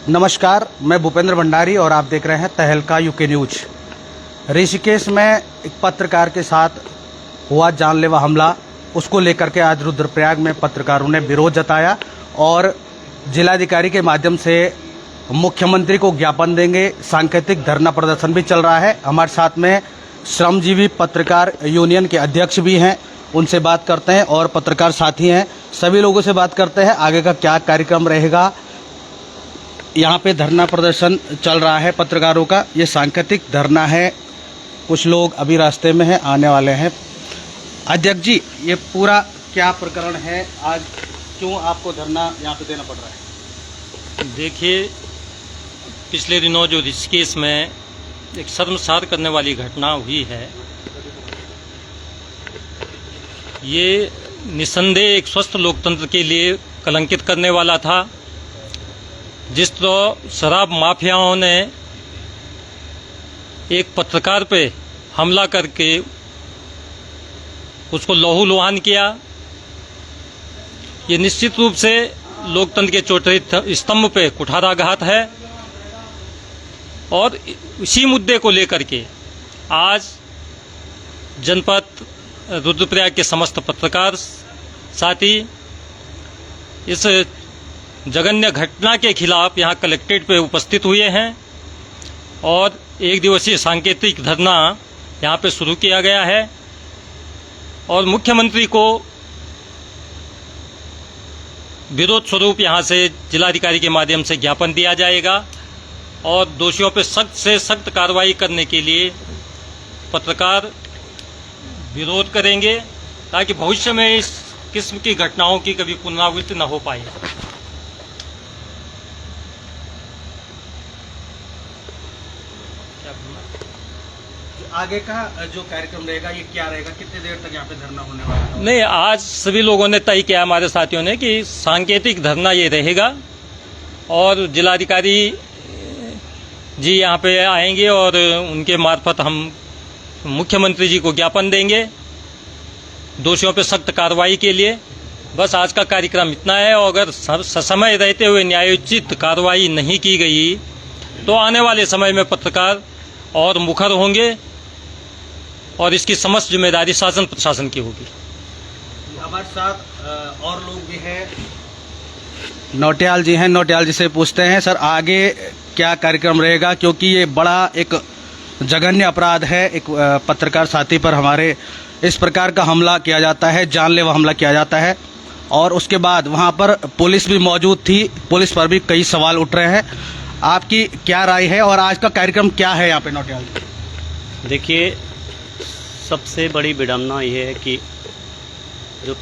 नमस्कार, मैं भूपेंद्र भंडारी और आप देख रहे हैं तहलका यूके न्यूज। ऋषिकेश में एक पत्रकार के साथ हुआ जानलेवा हमला, उसको लेकर के आज रुद्रप्रयाग में पत्रकारों ने विरोध जताया और जिलाधिकारी के माध्यम से मुख्यमंत्री को ज्ञापन देंगे। सांकेतिक धरना प्रदर्शन भी चल रहा है। हमारे साथ में श्रमजीवी पत्रकार यूनियन के अध्यक्ष भी हैं, उनसे बात करते हैं और पत्रकार साथी हैं, सभी लोगों से बात करते हैं आगे का क्या कार्यक्रम रहेगा। यहाँ पे धरना प्रदर्शन चल रहा है पत्रकारों का, ये सांकेतिक धरना है। कुछ लोग अभी रास्ते में हैं, आने वाले हैं। अध्यक्ष जी, ये पूरा क्या प्रकरण है, आज क्यों आपको धरना यहाँ पे देना पड़ रहा है? देखिए, पिछले दिनों जो ऋषिकेश में एक शर्मसार करने वाली घटना हुई है, ये निस्संदेह एक स्वस्थ लोकतंत्र के लिए कलंकित करने वाला था। जिस तरह शराब माफियाओं ने एक पत्रकार पे हमला करके उसको लहूलुहान किया, ये निश्चित रूप से लोकतंत्र के चौथे स्तंभ पे कुठाराघात है। और इसी मुद्दे को लेकर के आज जनपद रुद्रप्रयाग के समस्त पत्रकार साथी इस जघन्य घटना के खिलाफ यहाँ कलेक्ट्रेट पे उपस्थित हुए हैं और एक दिवसीय सांकेतिक धरना यहाँ पे शुरू किया गया है और मुख्यमंत्री को विरोध स्वरूप यहाँ से जिलाधिकारी के माध्यम से ज्ञापन दिया जाएगा और दोषियों पे सख्त से सख्त कार्रवाई करने के लिए पत्रकार विरोध करेंगे ताकि भविष्य में इस किस्म की घटनाओं की कभी पुनरावृत्ति न हो पाए। आगे का जो कार्यक्रम रहेगा ये क्या रहेगा, कितनी देर तक यहाँ पे धरना होने वाला है? नहीं, आज सभी लोगों ने तय किया, हमारे साथियों ने, कि सांकेतिक धरना ये रहेगा और जिलाधिकारी जी यहाँ पे आएंगे और उनके मार्फत हम मुख्यमंत्री जी को ज्ञापन देंगे दोषियों पे सख्त कार्रवाई के लिए। बस आज का कार्यक्रम इतना है और अगर ससमय रहते हुए न्यायोचित कार्रवाई नहीं की गई तो आने वाले समय में पत्रकार और मुखर होंगे और इसकी समस्त जिम्मेदारी शासन प्रशासन की होगी। हमारे साथ और लोग भी हैं, नौटियाल जी हैं, नौटियाल जी से पूछते हैं सर आगे क्या कार्यक्रम रहेगा, क्योंकि ये बड़ा एक जघन्य अपराध है। एक पत्रकार साथी पर हमारे इस प्रकार का हमला किया जाता है, जानलेवा हमला किया जाता है और उसके बाद वहाँ पर पुलिस भी मौजूद थी, पुलिस पर भी कई सवाल उठ रहे हैं। आपकी क्या राय है और आज का कार्यक्रम क्या है यहाँ पे नौटियाल? देखिए, सबसे बड़ी विडंबना ये है कि जो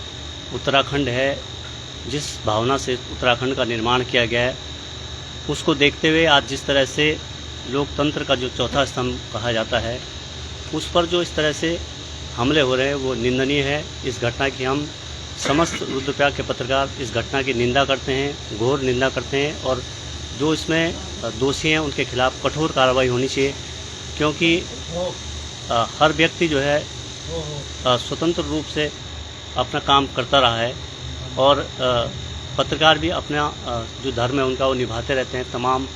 उत्तराखंड है, जिस भावना से उत्तराखंड का निर्माण किया गया है, उसको देखते हुए आज जिस तरह से लोकतंत्र का जो चौथा स्तंभ कहा जाता है उस पर जो इस तरह से हमले हो रहे हैं वो निंदनीय है। इस घटना की हम समस्त रुद्रप्रयाग के पत्रकार इस घटना की निंदा करते हैं, घोर निंदा करते हैं और जो इसमें दोषी हैं उनके खिलाफ कठोर कार्रवाई होनी चाहिए, क्योंकि हर व्यक्ति जो है स्वतंत्र रूप से अपना काम करता रहा है और पत्रकार भी अपना जो धर्म है उनका वो निभाते रहते हैं। तमाम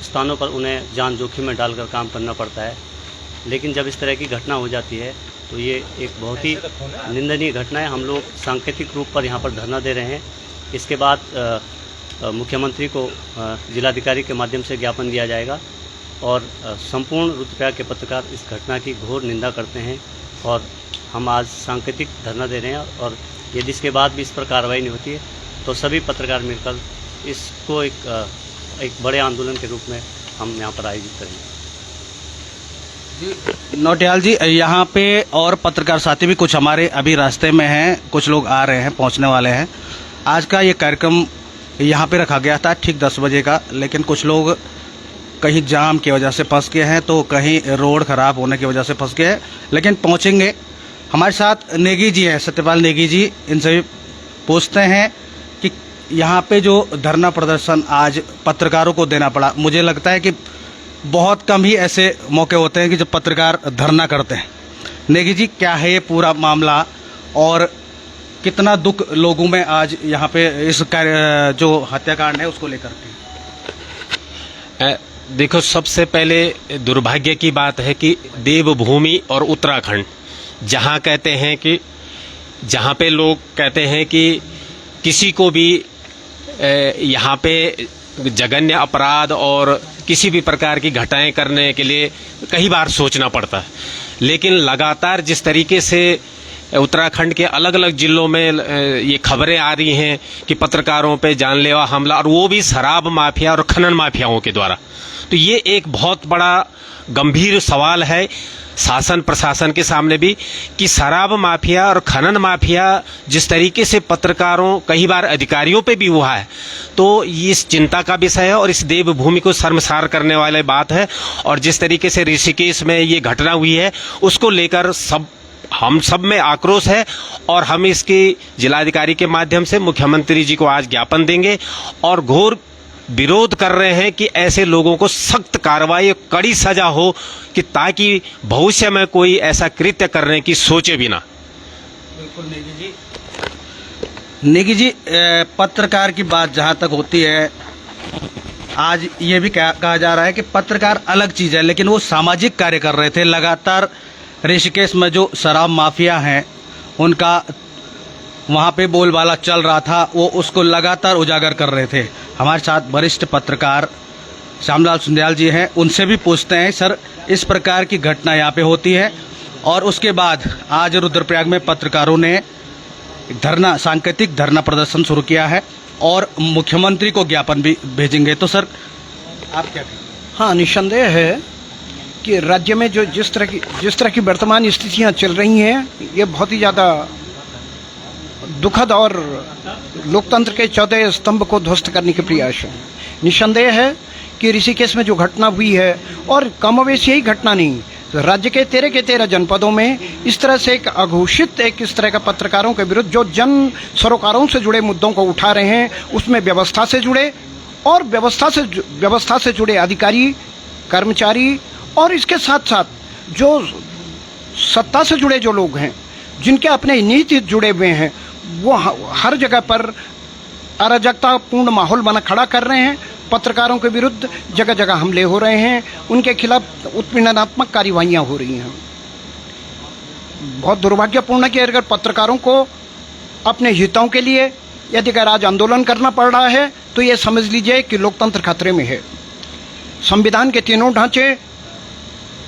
स्थानों पर उन्हें जान जोखिम में डालकर काम करना पड़ता है, लेकिन जब इस तरह की घटना हो जाती है तो ये एक बहुत ही निंदनीय घटना है। हम लोग सांकेतिक रूप पर यहाँ पर धरना दे रहे हैं। इसके बाद मुख्यमंत्री को जिलाधिकारी के माध्यम से ज्ञापन दिया जाएगा और संपूर्ण रुद्रप्रयाग के पत्रकार इस घटना की घोर निंदा करते हैं और हम आज सांकेतिक धरना दे रहे हैं और यदि इसके बाद भी इस पर कार्रवाई नहीं होती है तो सभी पत्रकार मिलकर इसको एक बड़े आंदोलन के रूप में हम यहाँ पर आयोजित करेंगे। जी नौटियाल जी, यहाँ पे और पत्रकार साथी भी कुछ हमारे अभी रास्ते में हैं, कुछ लोग आ रहे हैं, पहुँचने वाले हैं। आज का ये कार्यक्रम यहाँ पे रखा गया था ठीक 10 बजे का, लेकिन कुछ लोग कहीं जाम की वजह से फंस गए हैं तो कहीं रोड ख़राब होने की वजह से फंस गए हैं, लेकिन पहुँचेंगे। हमारे साथ नेगी जी हैं, सत्यपाल नेगी जी, इनसे पूछते हैं कि यहाँ पे जो धरना प्रदर्शन आज पत्रकारों को देना पड़ा, मुझे लगता है कि बहुत कम ही ऐसे मौके होते हैं कि जब पत्रकार धरना करते हैं। नेगी जी, क्या है ये पूरा मामला और कितना दुख लोगों में आज यहाँ पे इस जो हत्याकांड है उसको लेकर के? देखो, सबसे पहले दुर्भाग्य की बात है कि देवभूमि और उत्तराखंड, जहाँ पे लोग कहते हैं कि किसी को भी यहाँ पे जघन्य अपराध और किसी भी प्रकार की घटनाएं करने के लिए कई बार सोचना पड़ता है, लेकिन लगातार जिस तरीके से उत्तराखंड के अलग अलग जिलों में ये खबरें आ रही हैं कि पत्रकारों पे जानलेवा हमला, और वो भी शराब माफिया और खनन माफियाओं के द्वारा, तो ये एक बहुत बड़ा गंभीर सवाल है शासन प्रशासन के सामने भी कि शराब माफिया और खनन माफिया जिस तरीके से पत्रकारों, कई बार अधिकारियों पे भी हुआ है, तो ये इस चिंता का विषय है और इस देवभूमि को शर्मसार करने वाली बात है। और जिस तरीके से ऋषिकेश में ये घटना हुई है, उसको लेकर हम सब में आक्रोश है और हम इसकी जिलाधिकारी के माध्यम से मुख्यमंत्री जी को आज ज्ञापन देंगे और घोर विरोध कर रहे हैं कि ऐसे लोगों को सख्त कार्रवाई, कड़ी सजा हो, कि ताकि भविष्य में कोई ऐसा कृत्य करने की सोचे भी ना। बिल्कुल नेगी जी, पत्रकार की बात जहाँ तक होती है, आज ये भी कहा जा रहा है कि पत्रकार अलग चीज़ है, लेकिन वो सामाजिक कार्य कर रहे थे। लगातार ऋषिकेश में जो शराब माफिया हैं उनका वहाँ पे बोलबाला चल रहा था, वो उसको लगातार उजागर कर रहे थे। हमारे साथ वरिष्ठ पत्रकार श्यामलाल सुंदयाल जी हैं, उनसे भी पूछते हैं सर, इस प्रकार की घटना यहाँ पे होती है और उसके बाद आज रुद्रप्रयाग में पत्रकारों ने धरना, सांकेतिक धरना प्रदर्शन शुरू किया है और मुख्यमंत्री को ज्ञापन भी भेजेंगे, तो सर आप क्या कहेंगे? हाँ, निस्संदेह है कि राज्य में जो जिस तरह की वर्तमान स्थितियाँ चल रही हैं, ये बहुत ही ज़्यादा दुखद और लोकतंत्र के चौथे स्तंभ को ध्वस्त करने के प्रयास है। निस्संदेह है कि ऋषिकेश में जो घटना हुई है, और कमोवेश यही घटना नहीं, राज्य के 13 के 13 जनपदों में इस तरह से एक अघोषित इस तरह का पत्रकारों के विरुद्ध जो जन सरोकारों से जुड़े मुद्दों को उठा रहे हैं, उसमें व्यवस्था से जुड़े और व्यवस्था से जुड़े अधिकारी, कर्मचारी और इसके साथ साथ जो सत्ता से जुड़े जो लोग हैं, जिनके अपने नीति जुड़े हुए हैं, वो हर जगह पर अराजकतापूर्ण माहौल बना खड़ा कर रहे हैं। पत्रकारों के विरुद्ध जगह जगह हमले हो रहे हैं, उनके खिलाफ उत्पीड़नात्मक कार्रवाइयाँ हो रही हैं। बहुत दुर्भाग्यपूर्ण है कि अगर पत्रकारों को अपने हितों के लिए यदि अगर आज आंदोलन करना पड़ रहा है, तो ये समझ लीजिए कि लोकतंत्र खतरे में है। संविधान के तीनों ढांचे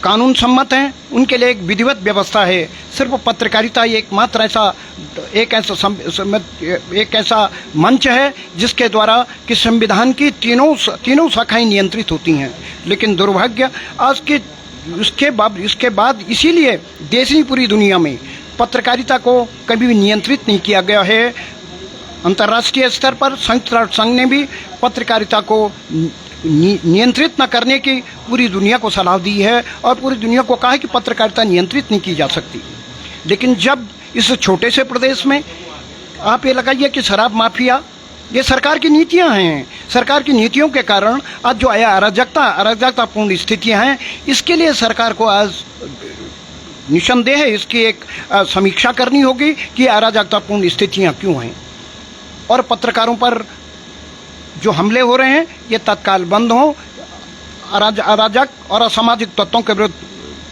कानून सम्मत हैं, उनके लिए एक विधिवत व्यवस्था है। सिर्फ पत्रकारिता एकमात्र एक ऐसा मंच है जिसके द्वारा कि संविधान की तीनों शाखाएं नियंत्रित होती हैं। लेकिन दुर्भाग्य आज के इसके बाद इसीलिए देश ही पूरी दुनिया में पत्रकारिता को कभी भी नियंत्रित नहीं किया गया है। अंतर्राष्ट्रीय स्तर पर संयुक्त राष्ट्र संघ ने भी पत्रकारिता को नियंत्रित न करने की पूरी दुनिया को सलाह दी है और पूरी दुनिया को कहा है कि पत्रकारिता नियंत्रित नहीं की जा सकती। लेकिन जब इस छोटे से प्रदेश में आप ये लगाइए कि शराब माफिया, ये सरकार की नीतियां हैं, सरकार की नीतियों के कारण आज जो अराजकतापूर्ण स्थितियां हैं, इसके लिए सरकार को आज निस्संदेह इसकी एक समीक्षा करनी होगी कि अराजकतापूर्ण स्थितियां क्यों हैं और पत्रकारों पर जो हमले हो रहे हैं ये तत्काल बंद हो, अराजक और असामाजिक तत्वों के विरुद्ध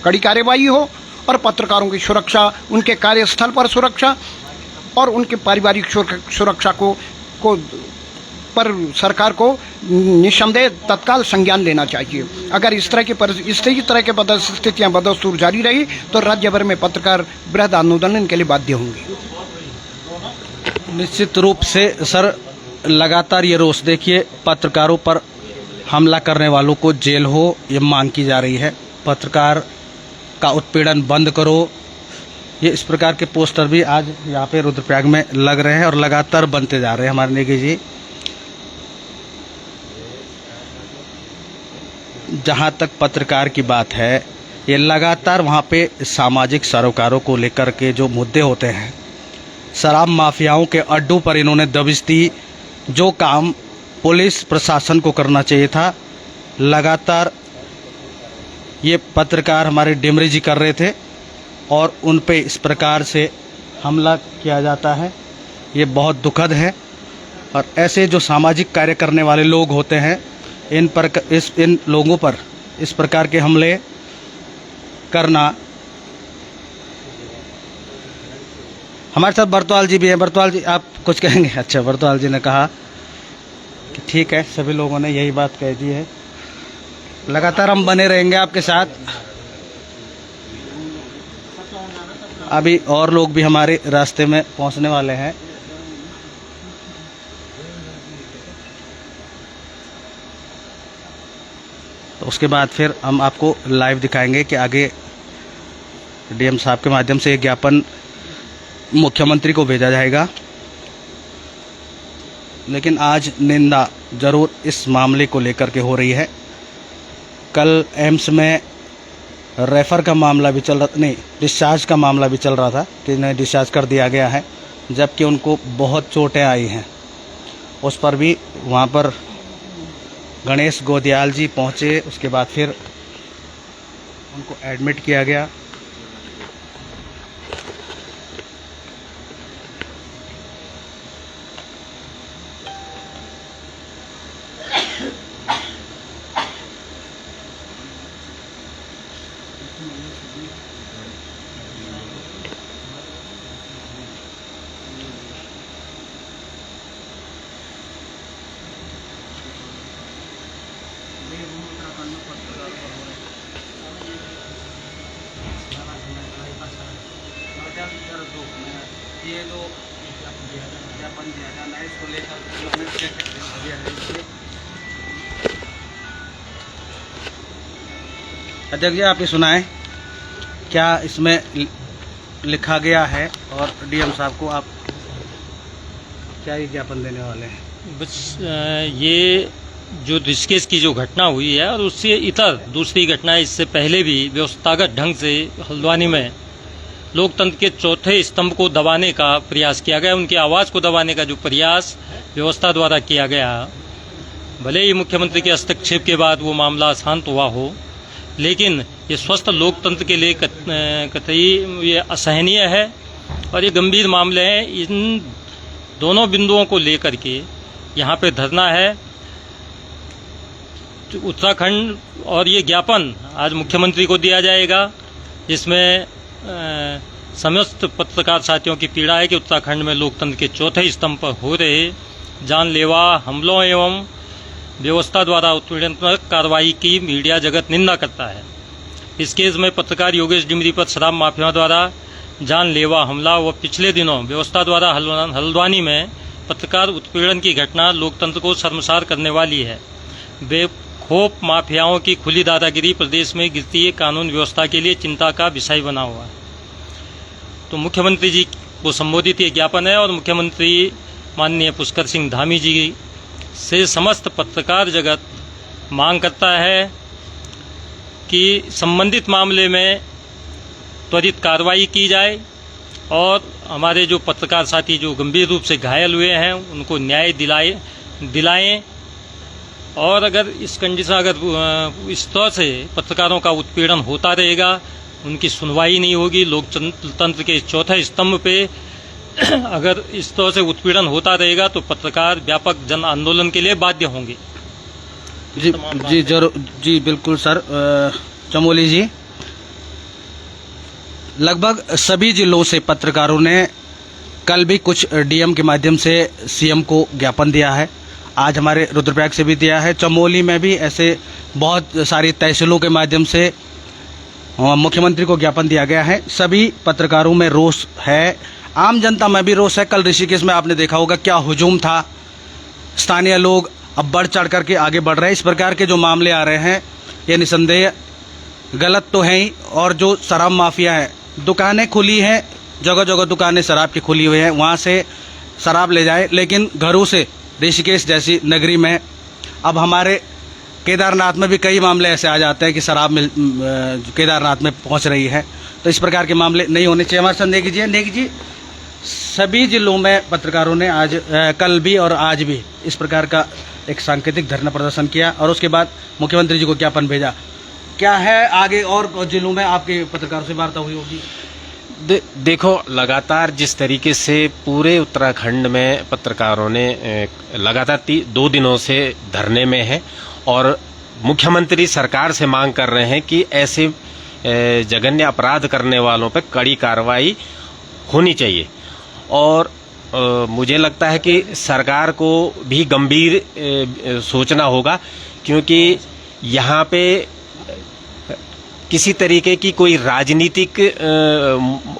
कड़ी कार्रवाई हो और पत्रकारों की सुरक्षा, उनके कार्यस्थल पर सुरक्षा और उनके पारिवारिक सुरक्षा पर सरकार को निस्संदेह तत्काल संज्ञान लेना चाहिए। अगर इस तरह की परिस्थितियाँ बदस्तूर जारी रही तो राज्य भर में पत्रकार बृहद आंदोलन के लिए बाध्य होंगे। निश्चित रूप से सर, लगातार ये रोष देखिए, पत्रकारों पर हमला करने वालों को जेल हो, ये मांग की जा रही है। पत्रकार का उत्पीड़न बंद करो, ये इस प्रकार के पोस्टर भी आज यहाँ पे रुद्रप्रयाग में लग रहे हैं और लगातार बनते जा रहे हैं। हमारे नेगी जी, जहाँ तक पत्रकार की बात है, ये लगातार वहाँ पे सामाजिक सरोकारों को लेकर के जो मुद्दे होते हैं, शराब माफियाओं के अड्डों पर इन्होंने दबिश दी। जो काम पुलिस प्रशासन को करना चाहिए था, लगातार ये पत्रकार हमारे डिमरी जी कर रहे थे और उन पे इस प्रकार से हमला किया जाता है, ये बहुत दुखद है। और ऐसे जो सामाजिक कार्य करने वाले लोग होते हैं, इन लोगों पर इस प्रकार के हमले करना। हमारे साथ बरतवाल जी भी हैं। बरतवाल जी, आप कुछ कहेंगे? अच्छा, बरतवाल जी ने कहा कि ठीक है, सभी लोगों ने यही बात कह दी है। लगातार हम बने रहेंगे आपके साथ। अभी और लोग भी हमारे रास्ते में पहुंचने वाले हैं। तो उसके बाद फिर हम आपको लाइव दिखाएंगे कि आगे डीएम साहब के माध्यम से एक ज्ञापन मुख्यमंत्री को भेजा जाएगा। लेकिन आज निंदा जरूर इस मामले को लेकर के हो रही है। कल एम्स में रेफर का मामला भी चल रहा, नहीं, डिस्चार्ज का मामला भी चल रहा था कि इन्हें डिस्चार्ज कर दिया गया है, जबकि उनको बहुत चोटें आई हैं। उस पर भी वहाँ पर गणेश गोदियाल जी पहुँचे। उसके बाद फिर उनको एडमिट किया गया। ये जो ज्ञापन दिया जाना है, इसको लेकर अध्यक्ष जी, आप ही सुनाएं क्या इसमें लिखा गया है और डीएम साहब को आप क्या ये ज्ञापन देने वाले हैं? बस ये जो ऋषिकेश की जो घटना हुई है और उससे इतर दूसरी घटनाएं इससे पहले भी व्यवस्थागत ढंग से हल्द्वानी में लोकतंत्र के चौथे स्तंभ को दबाने का प्रयास किया गया। उनकी आवाज़ को दबाने का जो प्रयास व्यवस्था द्वारा किया गया, भले ही मुख्यमंत्री के हस्तक्षेप के बाद वो मामला शांत हुआ हो, लेकिन ये स्वस्थ लोकतंत्र के लिए कतई ये असहनीय है और ये गंभीर मामले हैं। इन दोनों बिंदुओं को लेकर के यहाँ पे धरना है उत्तराखंड, और ये ज्ञापन आज मुख्यमंत्री को दिया जाएगा, जिसमें समस्त पत्रकार साथियों की पीड़ा है कि उत्तराखंड में लोकतंत्र के चौथे स्तंभ पर हो रहे जानलेवा हमलों एवं व्यवस्था द्वारा उत्पीड़नात्मक कार्रवाई की मीडिया जगत निंदा करता है। इस केस में पत्रकार योगेश डिमरी पर शराब माफियाओं द्वारा जानलेवा हमला व पिछले दिनों व्यवस्था द्वारा हल्द्वानी में पत्रकार उत्पीड़न की घटना लोकतंत्र को शर्मसार करने वाली है। बेखौफ माफियाओं की खुली दादागिरी प्रदेश में गिरती कानून व्यवस्था के लिए चिंता का विषय बना हुआ है। तो मुख्यमंत्री जी को संबोधित ये ज्ञापन है और मुख्यमंत्री माननीय पुष्कर सिंह धामी जी से समस्त पत्रकार जगत मांग करता है कि संबंधित मामले में त्वरित कार्रवाई की जाए और हमारे जो पत्रकार साथी जो गंभीर रूप से घायल हुए हैं उनको न्याय दिलाएं। और अगर इस कंडीशन, अगर इस तरह से पत्रकारों का उत्पीड़न होता रहेगा, उनकी सुनवाई नहीं होगी, लोकतंत्र के चौथे स्तंभ पे अगर इस तरह से उत्पीड़न होता रहेगा तो पत्रकार व्यापक जन आंदोलन के लिए बाध्य होंगे। जी जरूर, जी बिल्कुल सर। चमोली जी, लगभग सभी जिलों से पत्रकारों ने कल भी कुछ डीएम के माध्यम से सीएम को ज्ञापन दिया है, आज हमारे रुद्रप्रयाग से भी दिया है। चमोली में भी ऐसे बहुत सारी तहसीलों के माध्यम से मुख्यमंत्री को ज्ञापन दिया गया है। सभी पत्रकारों में रोष है, आम जनता में भी रोष है। कल ऋषिकेश में आपने देखा होगा क्या हुजूम था। स्थानीय लोग अब बढ़ चढ़ करके आगे बढ़ रहे हैं। इस प्रकार के जो मामले आ रहे हैं ये निसंदेह गलत तो है ही। और जो शराब माफिया है, दुकानें खुली हैं, जगह जगह दुकानें शराब की खुली हुई हैं, वहाँ से शराब ले जाए, लेकिन घरों से ऋषिकेश जैसी नगरी में, अब हमारे केदारनाथ में भी कई मामले ऐसे आ जाते हैं कि शराब केदारनाथ में पहुँच रही है। तो इस प्रकार के मामले नहीं होने चाहिए। हमारे साथ नेगी जी, सभी जिलों में पत्रकारों ने आज कल भी और आज भी इस प्रकार का एक सांकेतिक धरना प्रदर्शन किया और उसके बाद मुख्यमंत्री जी को ज्ञापन भेजा। क्या है आगे और जिलों में आपके पत्रकारों से वार्ता हुई होगी? देखो, लगातार जिस तरीके से पूरे उत्तराखंड में पत्रकारों ने लगातार 2 दिनों से धरने में है और मुख्यमंत्री सरकार से मांग कर रहे हैं कि ऐसे जघन्य अपराध करने वालों पर कड़ी कार्रवाई होनी चाहिए। और मुझे लगता है कि सरकार को भी गंभीर सोचना होगा, क्योंकि यहाँ पे किसी तरीके की कोई राजनीतिक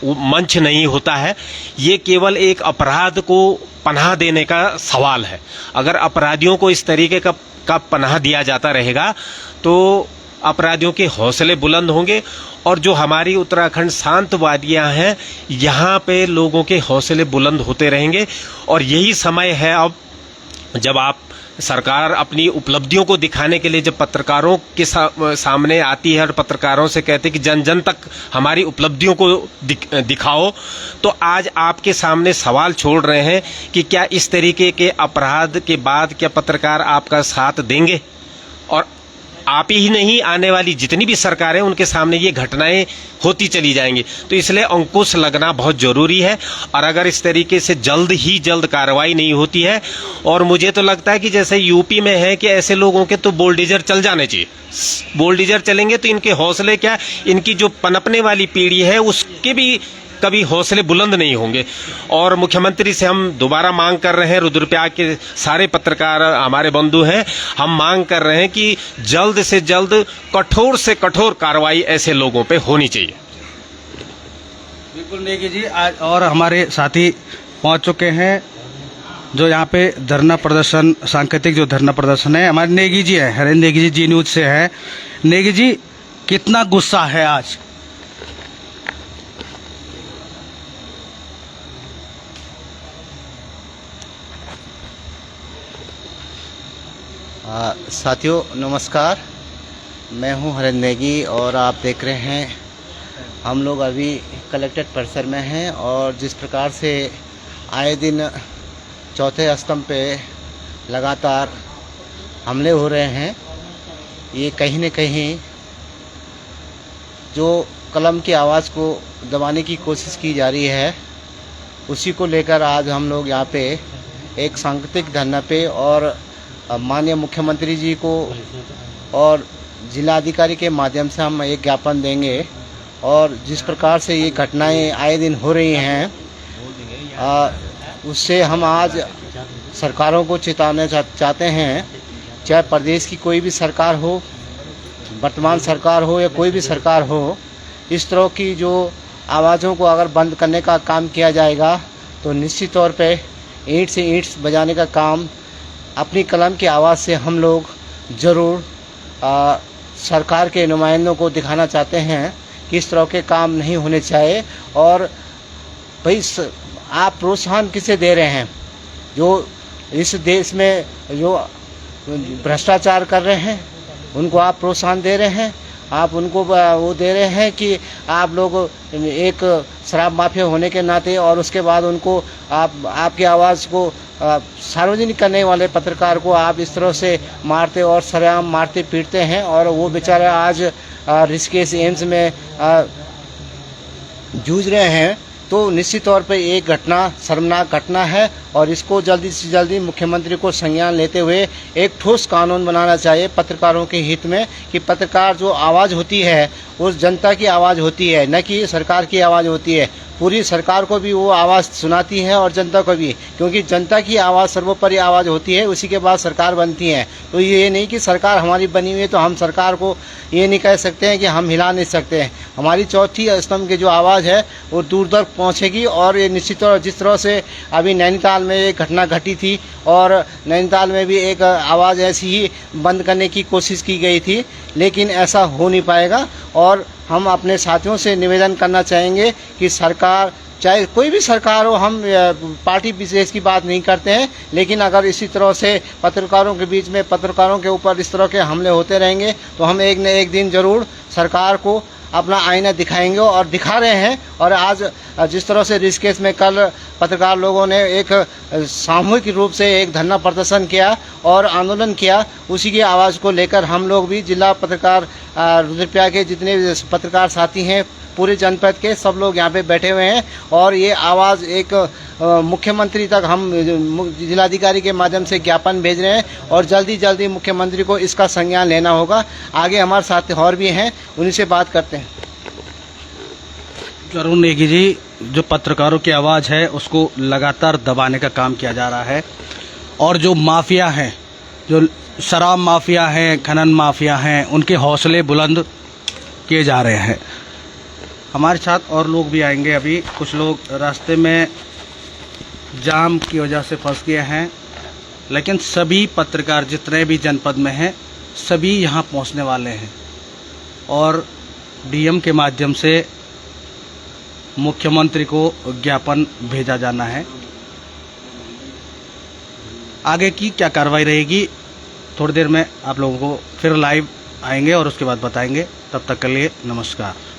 मंच नहीं होता है। ये केवल एक अपराध को पनाह देने का सवाल है। अगर अपराधियों को इस तरीके का पनाह दिया जाता रहेगा तो अपराधियों के हौसले बुलंद होंगे, और जो हमारी उत्तराखंड शांत वादियां हैं यहाँ पे लोगों के हौसले बुलंद होते रहेंगे। और यही समय है अब, जब आप सरकार अपनी उपलब्धियों को दिखाने के लिए जब पत्रकारों के सामने आती है और पत्रकारों से कहते हैं कि जन जन तक हमारी उपलब्धियों को दिखाओ, तो आज आपके सामने सवाल छोड़ रहे हैं कि क्या इस तरीके के अपराध के बाद क्या पत्रकार आपका साथ देंगे। और आप ही नहीं, आने वाली जितनी भी सरकारें उनके सामने ये घटनाएं होती चली जाएंगी। तो इसलिए अंकुश लगना बहुत जरूरी है। और अगर इस तरीके से जल्द कार्रवाई नहीं होती है, और मुझे तो लगता है कि जैसे यूपी में है कि ऐसे लोगों के तो बुलडोजर चल जाने चाहिए। बुलडोजर चलेंगे तो इनके हौसले क्या, इनकी जो पनपने वाली पीढ़ी है उसके भी कभी हौसले बुलंद नहीं होंगे। और मुख्यमंत्री से हम दोबारा मांग कर रहे हैं, रुद्रप्रयाग के सारे पत्रकार हमारे बंधु हैं, हम मांग कर रहे हैं कि जल्द से जल्द कठोर से कठोर कार्रवाई ऐसे लोगों पे होनी चाहिए। बिल्कुल नेगी जी, आज और हमारे साथी पहुंच चुके हैं जो यहाँ पे धरना प्रदर्शन, सांकेतिक जो धरना प्रदर्शन है, हमारे नेगी जी है, हरेंद्र नेगी जी जी न्यूज से है। नेगी जी, कितना गुस्सा है आज? साथियों नमस्कार, मैं हूं हरेंद्र नेगी और आप देख रहे हैं हम लोग अभी कलेक्ट्रेट परिसर में हैं। और जिस प्रकार से आए दिन चौथे स्तंभ पे लगातार हमले हो रहे हैं, ये कहीं न कहीं जो कलम की आवाज़ को दबाने की कोशिश की जा रही है, उसी को लेकर आज हम लोग यहाँ पे एक सांकेतिक धरना पे और माननीय मुख्यमंत्री जी को और जिलाधिकारी के माध्यम से हम एक ज्ञापन देंगे। और जिस प्रकार से ये घटनाएं आए दिन हो रही हैं, उससे हम आज सरकारों को चेताना चाहते हैं, चाहे प्रदेश की कोई भी सरकार हो, वर्तमान सरकार हो या कोई भी सरकार हो, इस तरह की जो आवाज़ों को अगर बंद करने का काम किया जाएगा तो निश्चित तौर पे ईंट से ईंट बजाने का काम अपनी कलम की आवाज़ से हम लोग ज़रूर सरकार के नुमाइंदों को दिखाना चाहते हैं कि इस तरह के काम नहीं होने चाहिए। और भाई आप प्रोत्साहन किसे दे रहे हैं? जो इस देश में जो भ्रष्टाचार कर रहे हैं उनको आप प्रोत्साहन दे रहे हैं। आप उनको वो दे रहे हैं कि आप लोग एक शराब माफिया होने के नाते, और उसके बाद उनको आपकी आवाज़ को सार्वजनिक करने वाले पत्रकार को आप इस तरह से मारते और सरेआम मारते पीटते हैं। और वो बेचारे आज ऋषिकेश एम्स में जूझ रहे हैं। तो निश्चित तौर पे एक घटना शर्मनाक घटना है, और इसको जल्दी से जल्दी मुख्यमंत्री को संज्ञान लेते हुए एक ठोस कानून बनाना चाहिए पत्रकारों के हित में, कि पत्रकार जो आवाज़ होती है उस जनता की आवाज़ होती है, न कि सरकार की आवाज़ होती है। पूरी सरकार को भी वो आवाज़ सुनाती है और जनता को भी, क्योंकि जनता की आवाज़ सर्वोपरि आवाज़ होती है, उसी के बाद सरकार बनती है। तो ये नहीं कि सरकार हमारी बनी हुई है तो हम सरकार को ये नहीं कह सकते हैं कि हम हिला नहीं सकते हैं। हमारी चौथी स्तंभ की जो आवाज़ है वो दूर तक पहुँचेगी। और ये निश्चित तौर जिस तरह से अभी नैनीताल में एक घटना घटी थी, और नैनीताल में भी एक आवाज़ ऐसी ही बंद करने की कोशिश की गई थी, लेकिन ऐसा हो नहीं पाएगा। और हम अपने साथियों से निवेदन करना चाहेंगे कि सरकार, चाहे कोई भी सरकार हो, हम पार्टी विशेष की बात नहीं करते हैं, लेकिन अगर इसी तरह से पत्रकारों के बीच में, पत्रकारों के ऊपर इस तरह के हमले होते रहेंगे तो हम एक न एक दिन ज़रूर सरकार को अपना आईना दिखाएंगे और दिखा रहे हैं। और आज जिस तरह से ऋषिकेश में कल पत्रकार लोगों ने एक सामूहिक रूप से एक धरना प्रदर्शन किया और आंदोलन किया, उसी की आवाज़ को लेकर हम लोग भी जिला पत्रकार रुद्रप्रयाग के जितने पत्रकार साथी हैं पूरे जनपद के सब लोग यहाँ पे बैठे हुए हैं और ये आवाज़ एक मुख्यमंत्री तक हम जिलाधिकारी के माध्यम से ज्ञापन भेज रहे हैं और जल्दी मुख्यमंत्री को इसका संज्ञान लेना होगा। आगे हमारे साथ और भी हैं, उन्हीं से बात करते हैं। अरुण नेगी जी, जो पत्रकारों की आवाज़ है उसको लगातार दबाने का काम किया जा रहा है और जो माफिया हैं, जो शराब माफिया हैं, खनन माफिया हैं, उनके हौसले बुलंद किए जा रहे हैं। हमारे साथ और लोग भी आएंगे। अभी कुछ लोग रास्ते में जाम की वजह से फंस गए हैं, लेकिन सभी पत्रकार जितने भी जनपद में हैं सभी यहाँ पहुँचने वाले हैं और डीएम के माध्यम से मुख्यमंत्री को ज्ञापन भेजा जाना है। आगे की क्या कार्रवाई रहेगी थोड़ी देर में आप लोगों को फिर लाइव आएंगे और उसके बाद बताएंगे। तब तक के लिए नमस्कार।